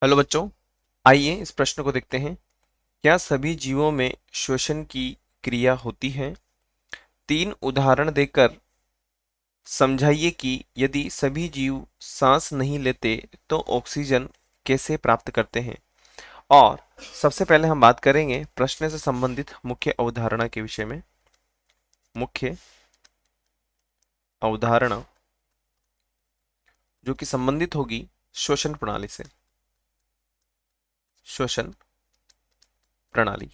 Hello बच्चों, आइए इस प्रश्न को देखते हैं। क्या सभी जीवों में श्वसन की क्रिया होती है? तीन उदाहरण देकर समझाइए कि यदि सभी जीव सांस नहीं लेते तो ऑक्सीजन कैसे प्राप्त करते हैं। और सबसे पहले हम बात करेंगे प्रश्न से संबंधित मुख्य अवधारणा के विषय में। मुख्य अवधारणा जो कि संबंधित होगी श्वसन प्रणाली से। श्वसन प्रणाली।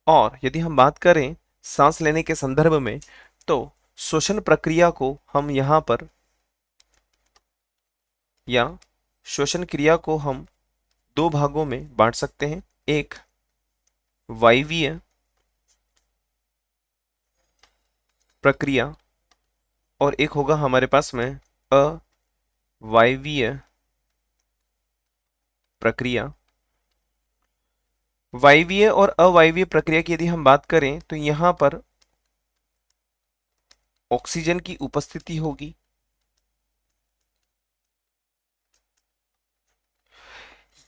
और यदि हम बात करें सांस लेने के संदर्भ में, तो श्वसन प्रक्रिया को हम यहाँ पर या श्वसन क्रिया को हम दो भागों में बांट सकते हैं। एक वायवीय प्रक्रिया और एक होगा हमारे पास में अवायवीय प्रक्रिया। वायवीय और अवायवीय प्रक्रिया की यदि हम बात करें तो यहाँ पर ऑक्सीजन की उपस्थिति होगी।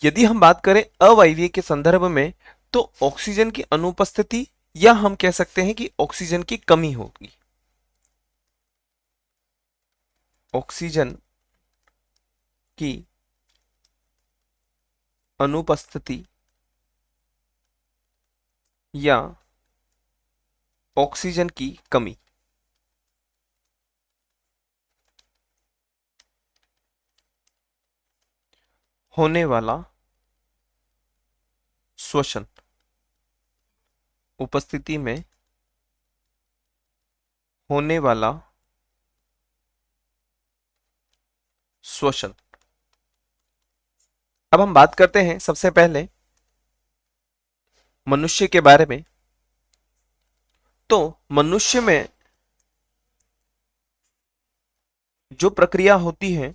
यदि हम बात करें अवायवीय के संदर्भ में, तो ऑक्सीजन की अनुपस्थिति या हम कह सकते हैं कि ऑक्सीजन की कमी होगी। ऑक्सीजन की अनुपस्थिति या ऑक्सीजन की कमी होने वाला श्वसन, उपस्थिति में होने वाला श्वसन। अब हम बात करते हैं सबसे पहले मनुष्य के बारे में। तो मनुष्य में जो प्रक्रिया होती है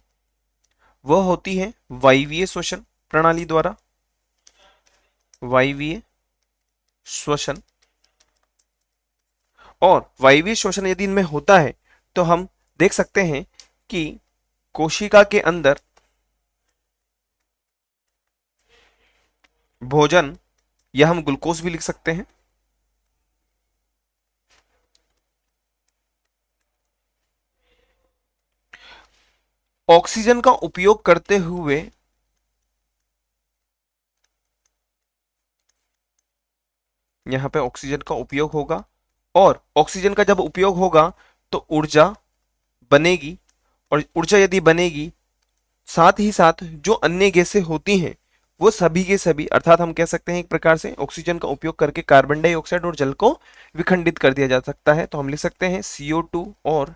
वह होती है वायवीय श्वसन प्रणाली द्वारा। वायवीय श्वसन। और वायवीय श्वसन यदि इनमें होता है तो हम देख सकते हैं कि कोशिका के अंदर भोजन, या हम ग्लूकोज भी लिख सकते हैं, ऑक्सीजन का उपयोग करते हुए यहाँ पे ऑक्सीजन का उपयोग होगा। और ऑक्सीजन का जब उपयोग होगा तो ऊर्जा बनेगी। और ऊर्जा यदि बनेगी, साथ ही साथ जो अन्य गैसें होती हैं वो सभी के सभी, अर्थात हम कह सकते हैं एक प्रकार से ऑक्सीजन का उपयोग करके कार्बन डाइऑक्साइड और जल को विखंडित कर दिया जा सकता है। तो हम लिख सकते हैं CO2 और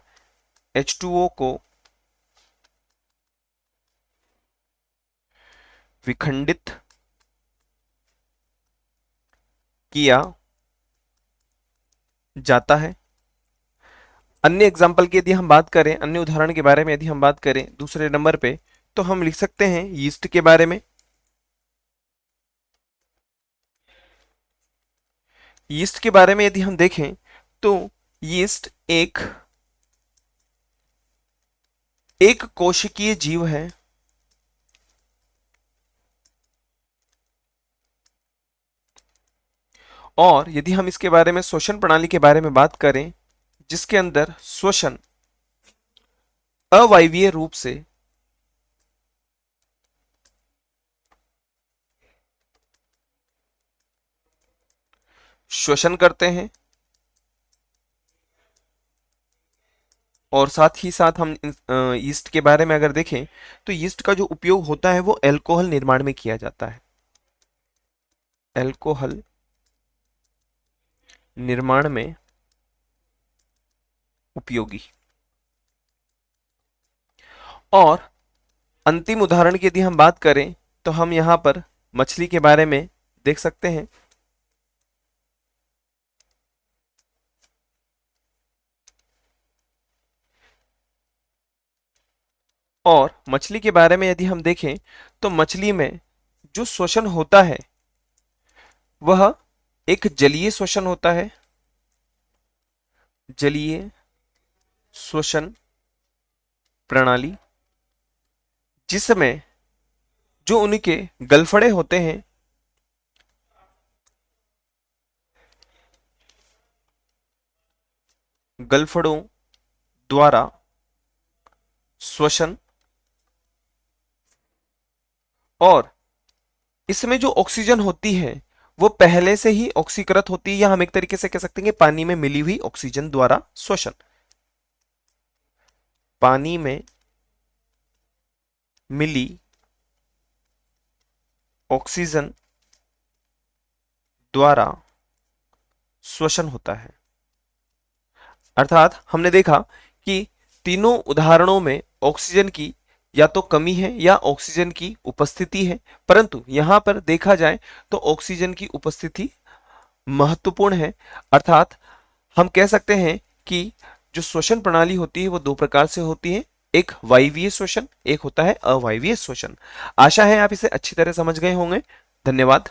H2O को विखंडित किया जाता है। अन्य एग्जाम्पल की यदि हम बात करें, अन्य उदाहरण के बारे में यदि हम बात करें दूसरे नंबर पे, तो हम लिख सकते हैं यीस्ट के बारे में। यीस्ट के बारे में यदि हम देखें तो यीस्ट एक एक कोशिकीय जीव है। और यदि हम इसके बारे में श्वसन प्रणाली के बारे में बात करें, जिसके अंदर श्वसन अवायवीय रूप से श्वसन करते हैं, और साथ ही साथ हम यीस्ट के बारे में अगर देखें तो यीस्ट का जो उपयोग होता है वो अल्कोहल निर्माण में किया जाता है। अल्कोहल निर्माण में उपयोगी। और अंतिम उदाहरण की यदि हम बात करें तो हम यहां पर मछली के बारे में देख सकते हैं। और मछली के बारे में यदि हम देखें तो मछली में जो श्वसन होता है वह एक जलीय श्वसन होता है। जलीय श्वसन प्रणाली, जिसमें जो उनके गलफड़े होते हैं, गलफड़ों द्वारा श्वसन, और इसमें जो ऑक्सीजन होती है वो पहले से ही ऑक्सीकृत होती है, या हम एक तरीके से कह सकते हैं कि पानी में मिली हुई ऑक्सीजन द्वारा श्वसन। पानी में मिली ऑक्सीजन द्वारा श्वसन होता है। अर्थात हमने देखा कि तीनों उदाहरणों में ऑक्सीजन की या तो कमी है या ऑक्सीजन की उपस्थिति है, परंतु यहां पर देखा जाए तो ऑक्सीजन की उपस्थिति महत्वपूर्ण है। अर्थात हम कह सकते हैं कि जो श्वसन प्रणाली होती है वो दो प्रकार से होती है, एक वायवीय श्वसन, एक होता है अवायवीय श्वसन। आशा है आप इसे अच्छी तरह समझ गए होंगे। धन्यवाद।